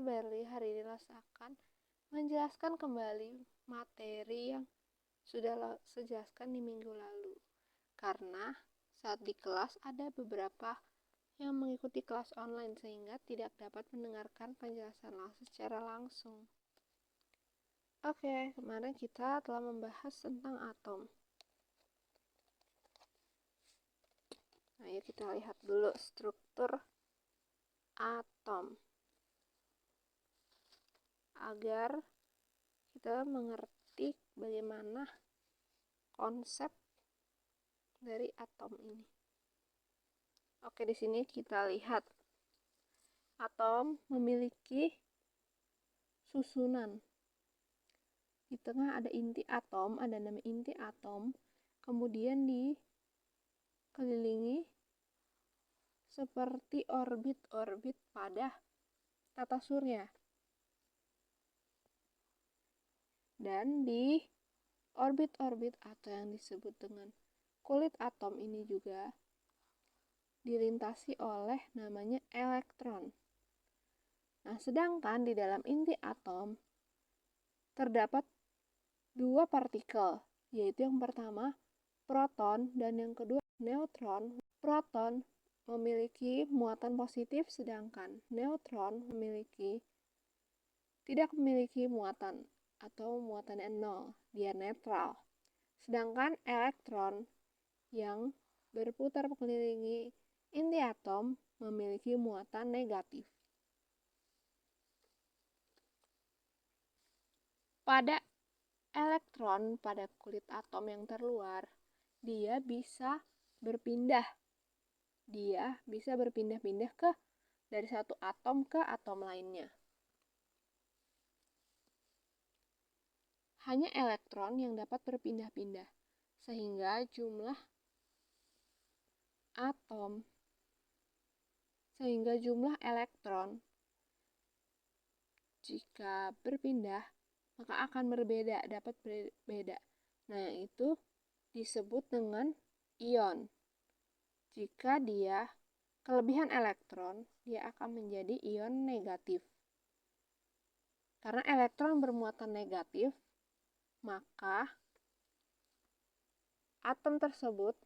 Berli. Hari ini Lasa akan menjelaskan kembali materi yang sudah Lasa jelaskan di minggu lalu. Karena saat di kelas ada beberapa yang mengikuti kelas online sehingga tidak dapat mendengarkan penjelasan Lasa secara langsung. Oke, kemarin kita telah membahas tentang atom. Nah, yuk kita lihat dulu struktur atom agar kita mengerti bagaimana konsep dari atom ini. Oke, di sini kita lihat atom memiliki susunan. Di tengah ada inti atom, ada nama inti atom, kemudian dikelilingi seperti orbit-orbit pada tata surya. Dan di orbit-orbit atau yang disebut dengan kulit atom ini juga dilintasi oleh namanya elektron. Nah, sedangkan di dalam inti atom terdapat dua partikel, yaitu yang pertama proton dan yang kedua neutron. Proton memiliki muatan positif sedangkan neutron tidak memiliki muatan atau muatannya nol, dia netral. Sedangkan elektron yang berputar mengelilingi inti atom memiliki muatan negatif. Pada elektron pada kulit atom yang terluar, dia bisa berpindah dari satu atom ke atom lainnya. Hanya elektron yang dapat berpindah-pindah, sehingga jumlah elektron jika berpindah maka akan dapat berbeda. Nah, itu disebut dengan ion. Jika dia kelebihan elektron, dia akan menjadi ion negatif. Karena elektron bermuatan negatif, maka atom tersebut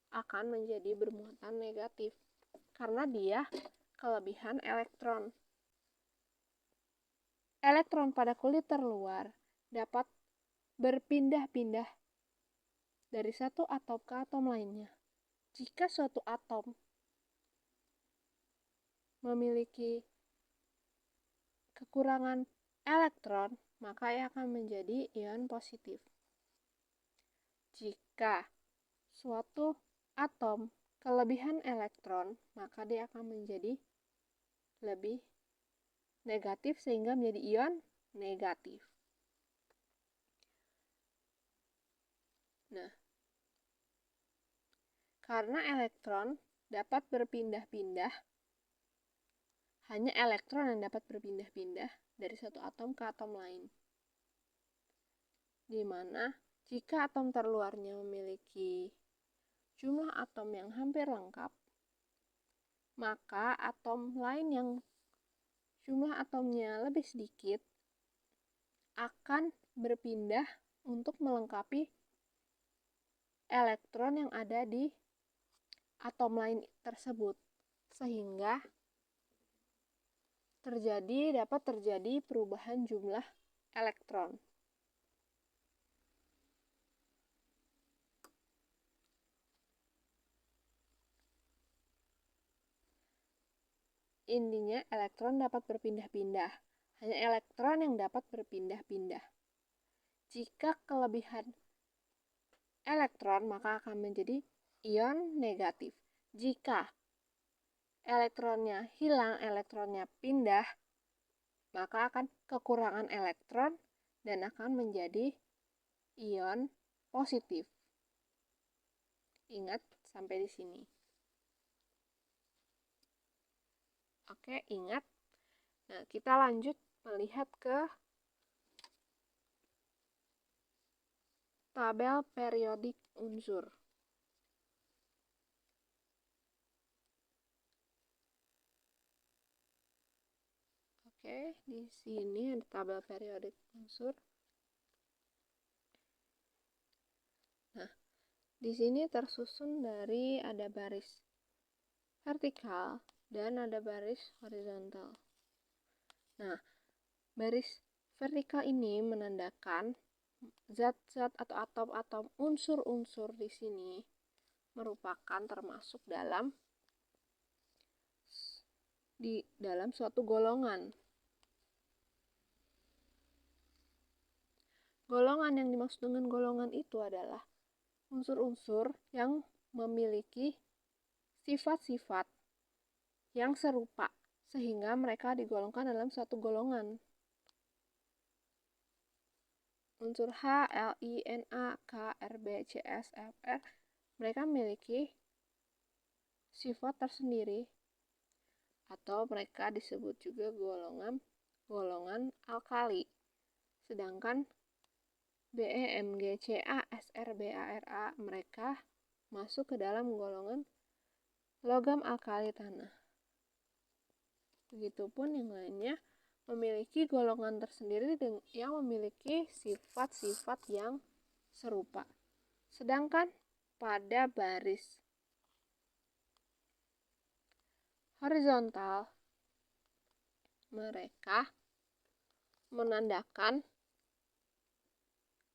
akan menjadi bermuatan negatif karena dia kelebihan elektron. Elektron pada kulit terluar dapat berpindah-pindah dari satu atom ke atom lainnya. Jika suatu atom memiliki kekurangan elektron, maka ia akan menjadi ion positif. Jika suatu atom kelebihan elektron, maka dia akan menjadi lebih negatif sehingga menjadi ion negatif. Nah, karena elektron dapat berpindah-pindah, hanya elektron yang dapat berpindah-pindah dari satu atom ke atom lain. Di mana jika atom terluarnya memiliki jumlah atom yang hampir lengkap, maka atom lain yang jumlah atomnya lebih sedikit akan berpindah untuk melengkapi elektron yang ada di atom lain tersebut, sehingga dapat terjadi perubahan jumlah elektron. Intinya elektron dapat berpindah-pindah. Hanya elektron yang dapat berpindah-pindah. Jika kelebihan elektron, maka akan menjadi ion negatif. Jika elektronnya hilang, elektronnya pindah, maka akan kekurangan elektron dan akan menjadi ion positif. Ingat sampai di sini. Oke, ingat. Nah, kita lanjut melihat ke tabel periodik unsur. Oke, di sini ada tabel periodik unsur. Nah, di sini tersusun dari ada baris vertikal dan ada baris horizontal. Nah, baris vertikal ini menandakan zat-zat atau atom-atom unsur-unsur di sini merupakan termasuk di dalam suatu golongan. Golongan yang dimaksud dengan golongan itu adalah unsur-unsur yang memiliki sifat-sifat yang serupa sehingga mereka digolongkan dalam suatu golongan. Unsur H, L, I, N, A, K, R, B, C, S, F, R, mereka memiliki sifat tersendiri atau mereka disebut juga golongan alkali. Sedangkan B, E, M, G, C, A, S, R, B, A, R, A mereka masuk ke dalam golongan logam alkali tanah. Begitupun yang lainnya memiliki golongan tersendiri yang memiliki sifat-sifat yang serupa. Sedangkan pada baris horizontal mereka menandakan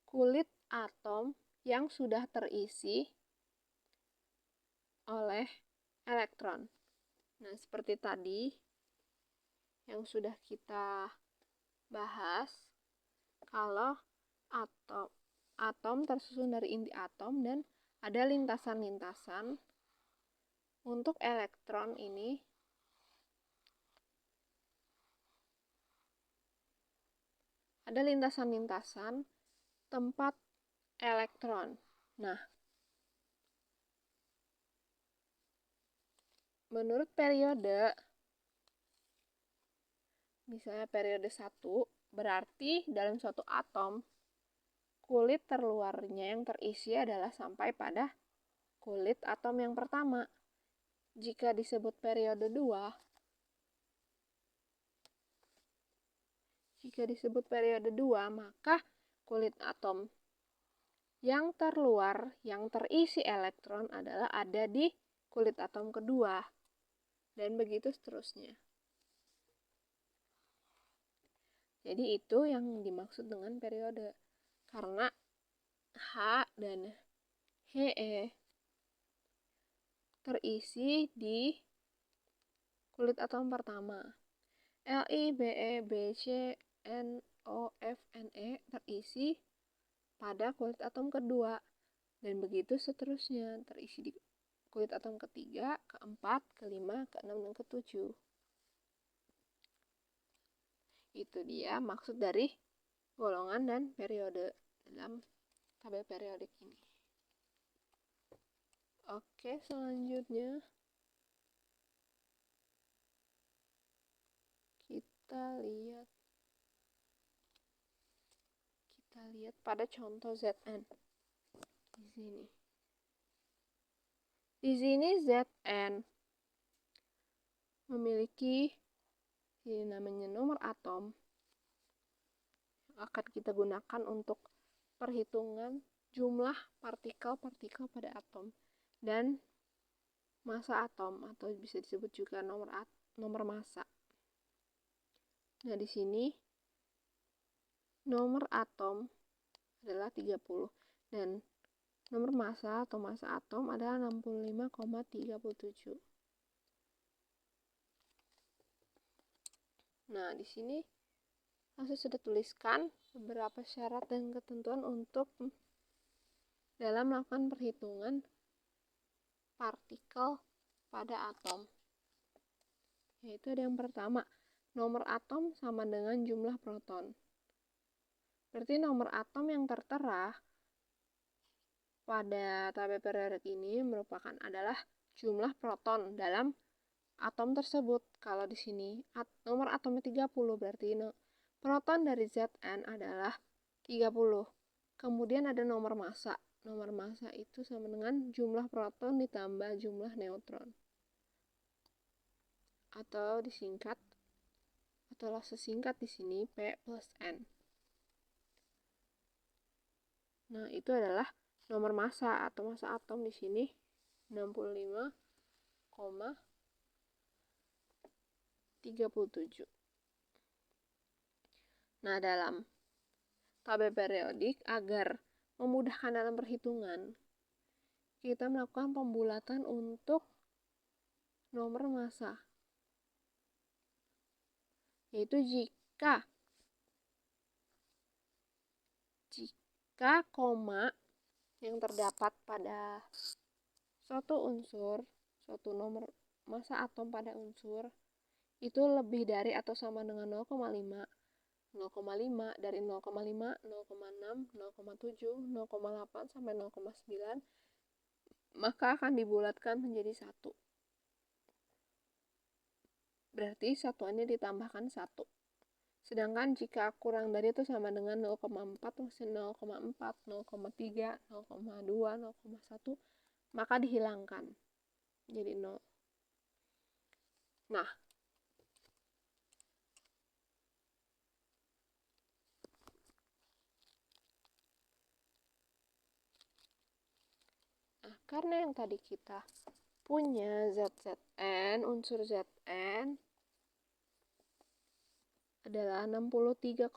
kulit atom yang sudah terisi oleh elektron. Nah, seperti tadi yang sudah kita bahas, kalau atom tersusun dari inti atom dan ada lintasan-lintasan. Untuk elektron ini ada lintasan-lintasan tempat elektron. Nah, menurut periode, misalnya periode 1, berarti dalam suatu atom, kulit terluarnya yang terisi adalah sampai pada kulit atom yang pertama. Jika disebut periode 2, maka kulit atom yang terluar, yang terisi elektron adalah ada di kulit atom kedua. Dan begitu seterusnya. Jadi itu yang dimaksud dengan periode. Karena H dan He terisi di kulit atom pertama. Li, Be, Bc, No, F, Ne terisi pada kulit atom kedua. Dan begitu seterusnya, terisi di kulit atom ketiga, keempat, kelima, keenam, dan ketujuh. Itu dia maksud dari golongan dan periode dalam tabel periodik ini. Oke, selanjutnya kita lihat pada contoh Zn di sini. Di sini Zn memiliki ini namanya nomor atom yang akan kita gunakan untuk perhitungan jumlah partikel-partikel pada atom dan massa atom atau bisa disebut juga nomor massa. Nah, di sini nomor atom adalah 30 dan nomor massa atau massa atom adalah 65,37. Nah, di sini saya sudah tuliskan beberapa syarat dan ketentuan untuk dalam melakukan perhitungan partikel pada atom. Yaitu ada yang pertama, nomor atom sama dengan jumlah proton. Berarti nomor atom yang tertera pada tabel periodik ini adalah jumlah proton dalam atom tersebut. Kalau di sini nomor atomnya 30, berarti proton dari Zn adalah 30. Kemudian ada nomor massa. Nomor massa itu sama dengan jumlah proton ditambah jumlah neutron. Atau disingkat atau lase singkat di sini P plus N. Nah, itu adalah nomor massa atau massa atom di sini 65,37. Nah, dalam tabel periodik agar memudahkan dalam perhitungan, kita melakukan pembulatan untuk nomor massa. Yaitu jika koma yang terdapat pada suatu unsur, suatu nomor massa atom pada unsur itu lebih dari atau sama dengan 0,5 dari 0,5, 0,6, 0,7, 0,8 sampai 0,9, maka akan dibulatkan menjadi 1. Berarti satuannya ditambahkan 1. Sedangkan jika kurang dari itu sama dengan 0,4, 0,4, 0,3, 0,2, 0,1, maka dihilangkan. Jadi 0. Nah, karena yang tadi kita punya ZZN, unsur Zn adalah 63,37,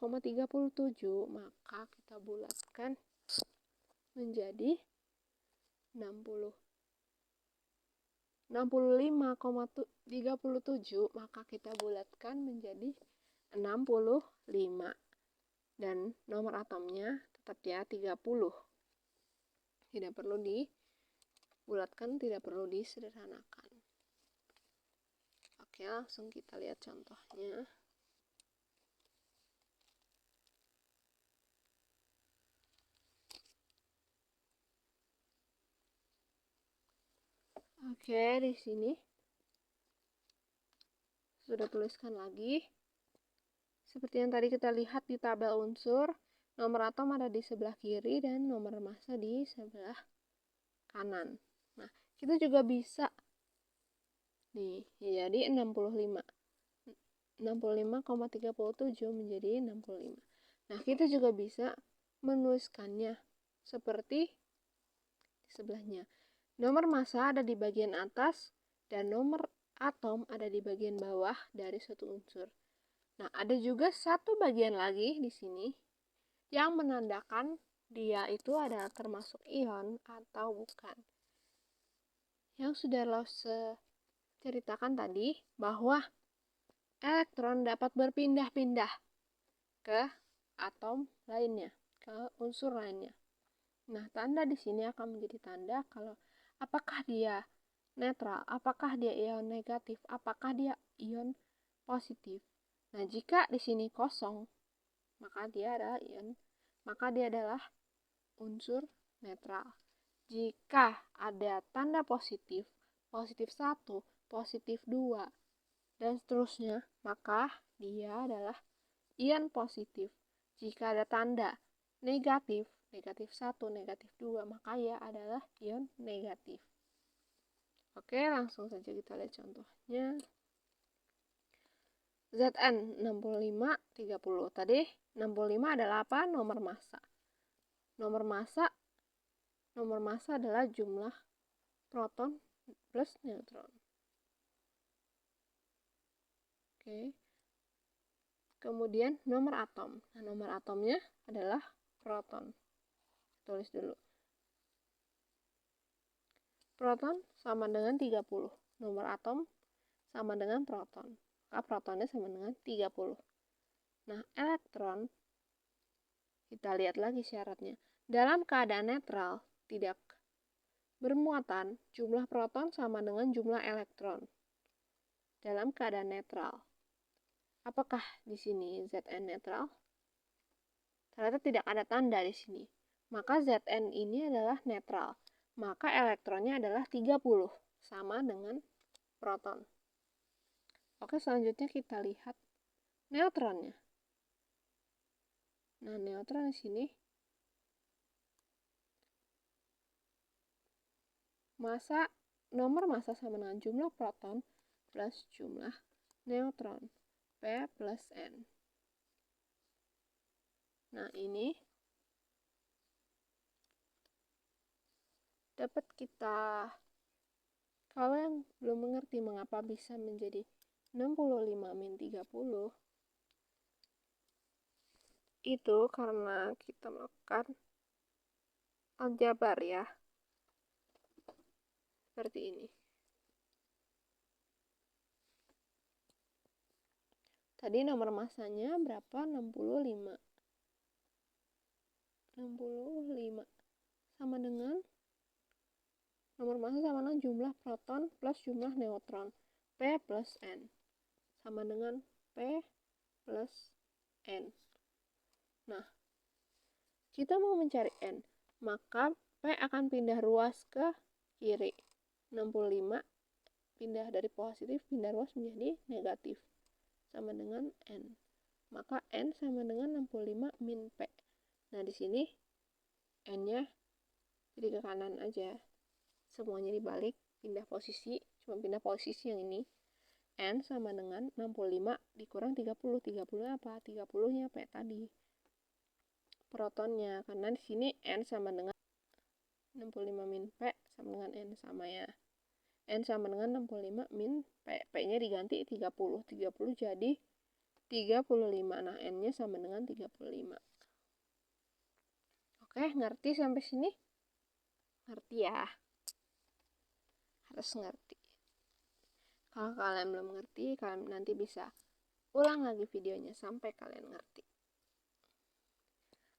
maka kita bulatkan menjadi 65,37, maka kita bulatkan menjadi 65. Dan nomor atomnya tetap ya 30. Tidak perlu dibulatkan, tidak perlu disederhanakan. Oke, langsung kita lihat contohnya. Oke, di sini sudah tuliskan lagi. Seperti yang tadi kita lihat di tabel unsur, nomor atom ada di sebelah kiri dan nomor massa di sebelah kanan. Nah, kita juga bisa nih, jadi 65,37 menjadi 65. Nah, kita juga bisa menuliskannya seperti di sebelahnya. Nomor massa ada di bagian atas dan nomor atom ada di bagian bawah dari suatu unsur. Nah, ada juga satu bagian lagi di sini yang menandakan dia itu adalah termasuk ion atau bukan. Yang sudah lo ceritakan tadi bahwa elektron dapat berpindah-pindah ke atom lainnya, ke unsur lainnya. Nah, tanda di sini akan menjadi tanda kalau apakah dia netral, apakah dia ion negatif, apakah dia ion positif. Nah, jika di sini kosong, maka dia adalah unsur netral. Jika ada tanda positif, positif 1, positif 2, dan seterusnya, maka dia adalah ion positif. Jika ada tanda negatif, negatif 1, negatif 2, maka ia adalah ion negatif. Oke, langsung saja kita lihat contohnya. Zn 65,30. Tadi 65 adalah apa? Nomor massa. Nomor massa adalah jumlah proton plus neutron. Oke. Kemudian nomor atom. Nah, nomor atomnya adalah proton. Tulis dulu. Proton sama dengan 30. Nomor atom sama dengan proton. Maka protonnya sama dengan 30. Nah, elektron, kita lihat lagi syaratnya. Dalam keadaan netral, tidak bermuatan, jumlah proton sama dengan jumlah elektron. Dalam keadaan netral. Apakah di sini Zn netral? Ternyata tidak ada tanda di sini. Maka Zn ini adalah netral. Maka elektronnya adalah 30, sama dengan proton. Oke, selanjutnya kita lihat neutronnya. Nah, neutron di sini nomor massa sama dengan jumlah proton plus jumlah neutron. P plus N. Nah, ini dapat kita, kalau yang belum mengerti mengapa bisa menjadi 65 min 30, itu karena kita melakukan aljabar ya. Seperti ini. Tadi nomor masanya berapa? 65. 65 sama dengan nomor massa sama dengan jumlah proton plus jumlah neutron. P plus N sama dengan P plus N. Nah, kita mau mencari N, maka P akan pindah ruas ke kiri. 65 pindah dari positif, pindah ruas menjadi negatif. Sama dengan N. Maka N sama dengan 65 min P. Nah, di sini N-nya jadi ke kanan aja. Semuanya dibalik, pindah posisi, cuma pindah posisi yang ini. N sama dengan 65 dikurang 30. 30 apa? 30-nya P tadi. Protonnya, karena di sini N sama dengan 65 min P sama dengan N sama ya. N sama dengan 65 min P. P-nya diganti 30. 30 jadi 35. Nah, N-nya sama dengan 35. Oke, ngerti sampai sini? Ngerti ya? Harus ngerti. Kalau kalian belum ngerti, kalian nanti bisa ulang lagi videonya sampai kalian ngerti.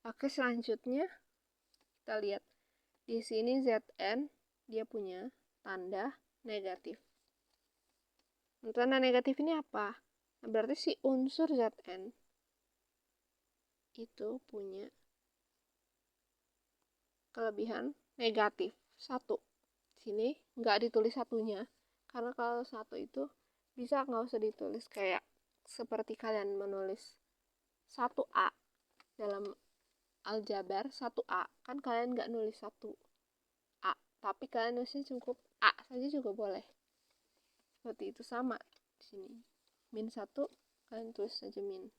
Oke, selanjutnya kita lihat. Di sini Zn dia punya tanda negatif. Tanda negatif ini apa? Nah, berarti si unsur Zn itu punya kelebihan negatif 1. Sini nggak ditulis satunya, karena kalau 1 itu bisa nggak usah ditulis, kayak seperti kalian menulis 1A dalam aljabar 1A, kan kalian nggak nulis 1A, tapi kalian nulisnya cukup A saja juga boleh. Seperti itu, sama di sini. Min 1 kalian tulis saja min.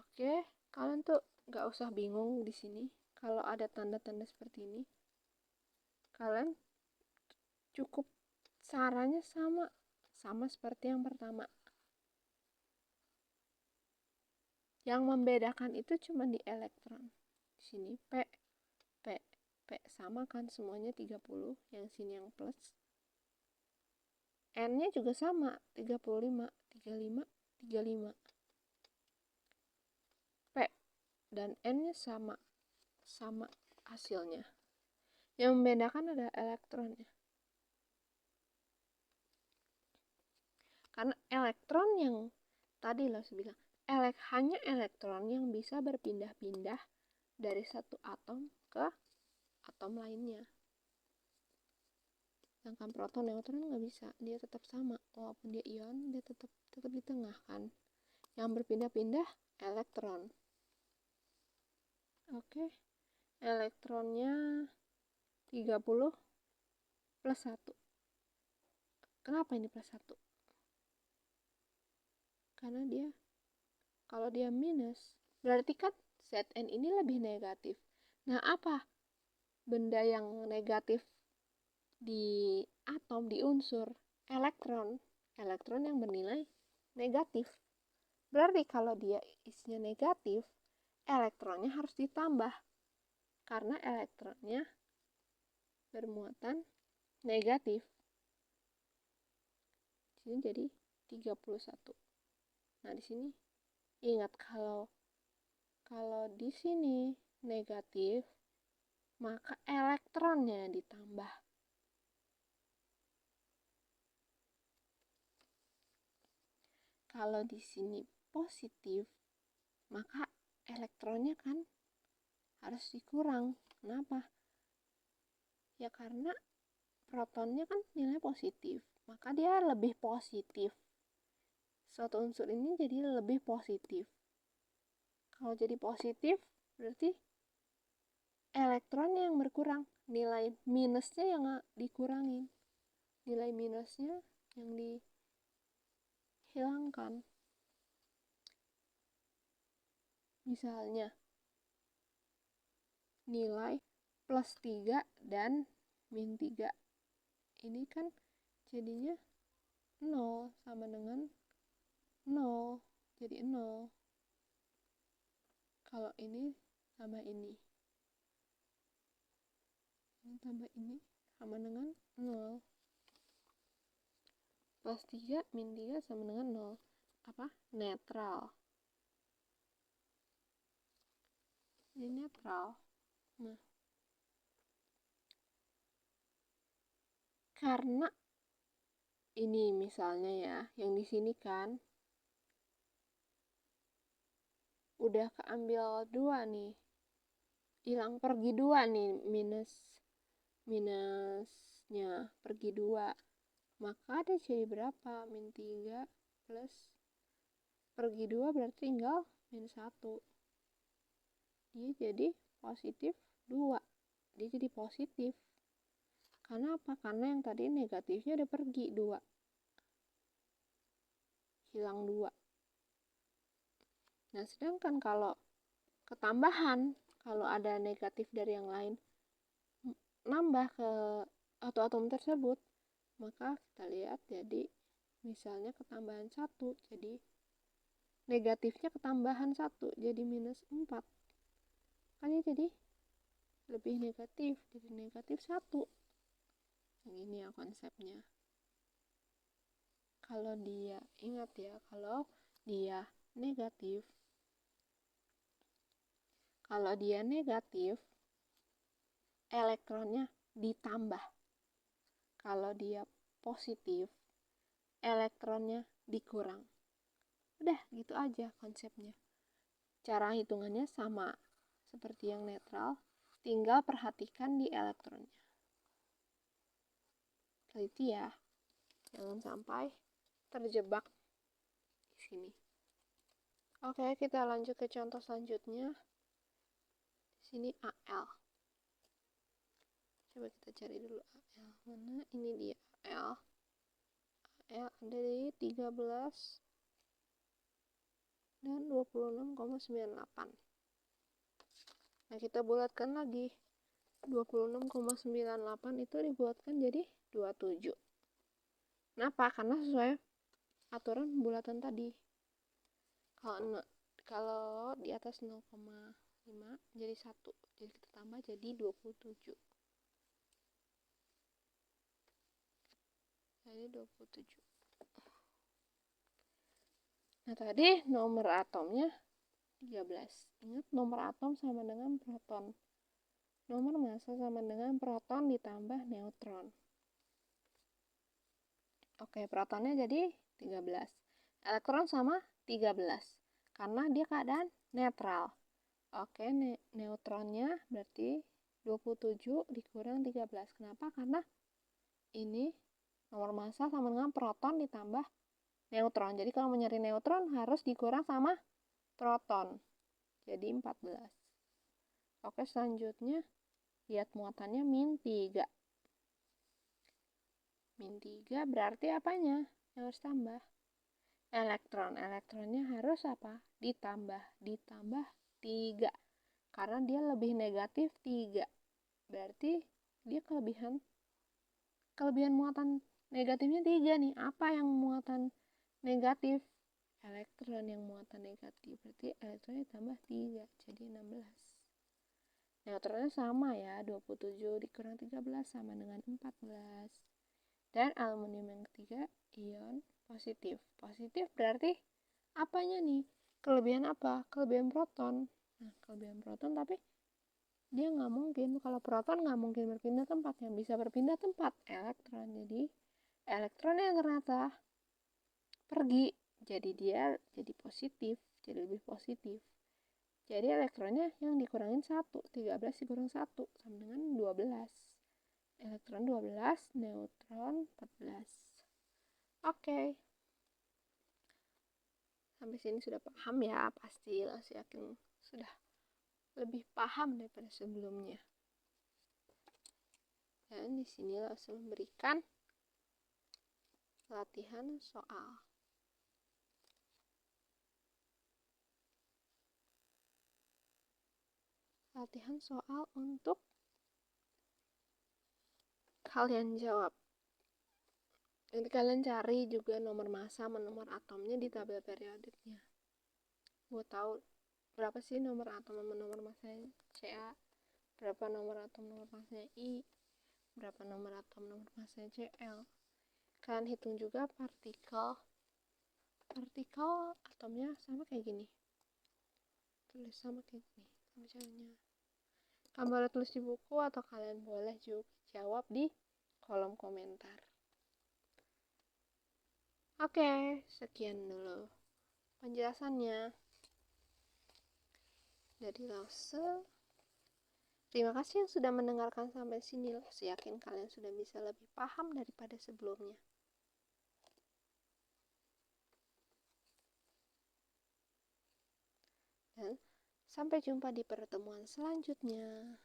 Oke, kalian tuh nggak usah bingung di sini. Kalau ada tanda-tanda seperti ini, kalian cukup caranya sama seperti yang pertama. Yang membedakan itu cuma di elektron. Di sini P sama kan, semuanya 30, yang sini yang plus. N-nya juga sama, 35, 35, 35. P dan N-nya sama hasilnya. Yang membedakan adalah elektronnya. Karena elektron yang tadi lo bilang, hanya elektron yang bisa berpindah-pindah dari satu atom ke atom lainnya. Sedangkan proton neutron nggak bisa, dia tetap sama, walaupun dia ion, dia tetap di tengah kan. Yang berpindah-pindah elektron. Oke, elektronnya 30 plus 1. Kenapa ini plus 1? Karena dia, kalau dia minus, berarti kan Zn ini lebih negatif. Nah, apa benda yang negatif di atom, di unsur? Elektron. Elektron yang bernilai negatif. Berarti kalau dia isinya negatif, elektronnya harus ditambah. Karena elektronnya bermuatan negatif. Di sini jadi 31. Nah, di sini ingat, kalau di sini negatif, maka elektronnya ditambah. Kalau di sini positif, maka elektronnya kan harus dikurang. Kenapa? Ya karena protonnya kan nilai positif, maka dia lebih positif. Suatu unsur ini jadi lebih positif. Kalau jadi positif, berarti elektronnya yang berkurang, nilai minusnya yang dikurangin. Nilai minusnya yang dihilangkan. Misalnya, nilai plus 3 dan min 3. Ini kan jadinya 0 sama dengan 0. Jadi 0. Kalau ini tambah ini. Ini tambah ini sama dengan 0. Plus 3 min 3 sama dengan 0. Apa? Netral. Ini netral. Nah, karena ini misalnya ya, yang di sini kan udah keambil 2 nih. Hilang pergi 2 nih, minusnya pergi 2. Maka ada jadi berapa? Min 3 plus pergi 2 berarti tinggal min 1. Dia jadi positif 2. Dia jadi positif. Karena apa? Karena yang tadi negatifnya udah pergi 2. Hilang 2. Nah, sedangkan kalau ketambahan, kalau ada negatif dari yang lain nambah ke atom tersebut, maka kita lihat jadi misalnya ketambahan 1, jadi negatifnya ketambahan 1, jadi minus 4. Kan ini jadi lebih negatif, jadi negatif 1. Yang ini ya konsepnya. Kalau dia, ingat ya, kalau dia negatif, elektronnya ditambah. Kalau dia positif, elektronnya dikurang. Udah, gitu aja konsepnya. Cara hitungannya sama seperti yang netral, tinggal perhatikan di elektronnya. Teliti ya, jangan sampai terjebak di sini. Oke, kita lanjut ke contoh selanjutnya. Di sini AL. Coba kita cari dulu AL. Mana? Ini dia AL. AL ada di 13 dan 26,98. Nah, kita bulatkan lagi. 26,98 itu dibulatkan jadi 27. Kenapa? Karena sesuai aturan bulatan tadi. Kalau di atas 0,5 jadi 1. Jadi kita tambah jadi 27. Jadi 27. Nah, tadi nomor atomnya 13. Ingat, nomor atom sama dengan proton. Nomor massa sama dengan proton ditambah neutron. Oke, protonnya jadi 13. Elektron sama 13. Karena dia keadaan netral. Oke, neutronnya berarti 27 dikurang 13. Kenapa? Karena ini nomor massa sama dengan proton ditambah neutron. Jadi kalau mau nyari neutron harus dikurang sama proton. Jadi 14. Oke, selanjutnya lihat muatannya min 3. Min 3 berarti apanya? Yang harus tambah. Elektron. Elektronnya harus apa? Ditambah 3. Karena dia lebih negatif 3. Berarti dia kelebihan muatan negatifnya 3 nih. Apa yang muatan negatif? Elektron yang muatan negatif. Berarti elektronnya ditambah 3. Jadi 16. Neutronnya sama ya. 27 dikurang 13 sama dengan 14. Dan aluminium yang ketiga ion positif. Positif berarti apanya nih? Kelebihan apa? Kelebihan proton. Nah, kelebihan proton tapi dia nggak mungkin. Kalau proton nggak mungkin berpindah tempat. Yang bisa berpindah tempat elektron. Jadi elektronnya ternyata pergi. Jadi dia jadi positif. Jadi lebih positif. Jadi elektronnya yang dikurangin 1. 13 dikurang 1 sama dengan 12. Elektron 12, neutron 14. Oke. Sampai sini sudah paham ya? Pasti langsung yakin sudah lebih paham daripada sebelumnya. Dan di sini langsung memberikan latihan soal. latihan soal untuk kalian jawab. Nanti kalian cari juga nomor massa sama nomor atomnya di tabel periodiknya. Buat tahu berapa sih nomor atom sama nomor massanya Ca, berapa nomor atom nomor massanya I, berapa nomor atom nomor massanya Cl. Kalian hitung juga partikel atomnya sama kayak gini, tulis sama kayak gini caranya. Kalian boleh tulis di buku atau kalian boleh juga jawab di kolom komentar. Oke, sekian dulu penjelasannya dari Lause. Terima kasih yang sudah mendengarkan sampai sini. Saya yakin kalian sudah bisa lebih paham daripada sebelumnya. Dan sampai jumpa di pertemuan selanjutnya.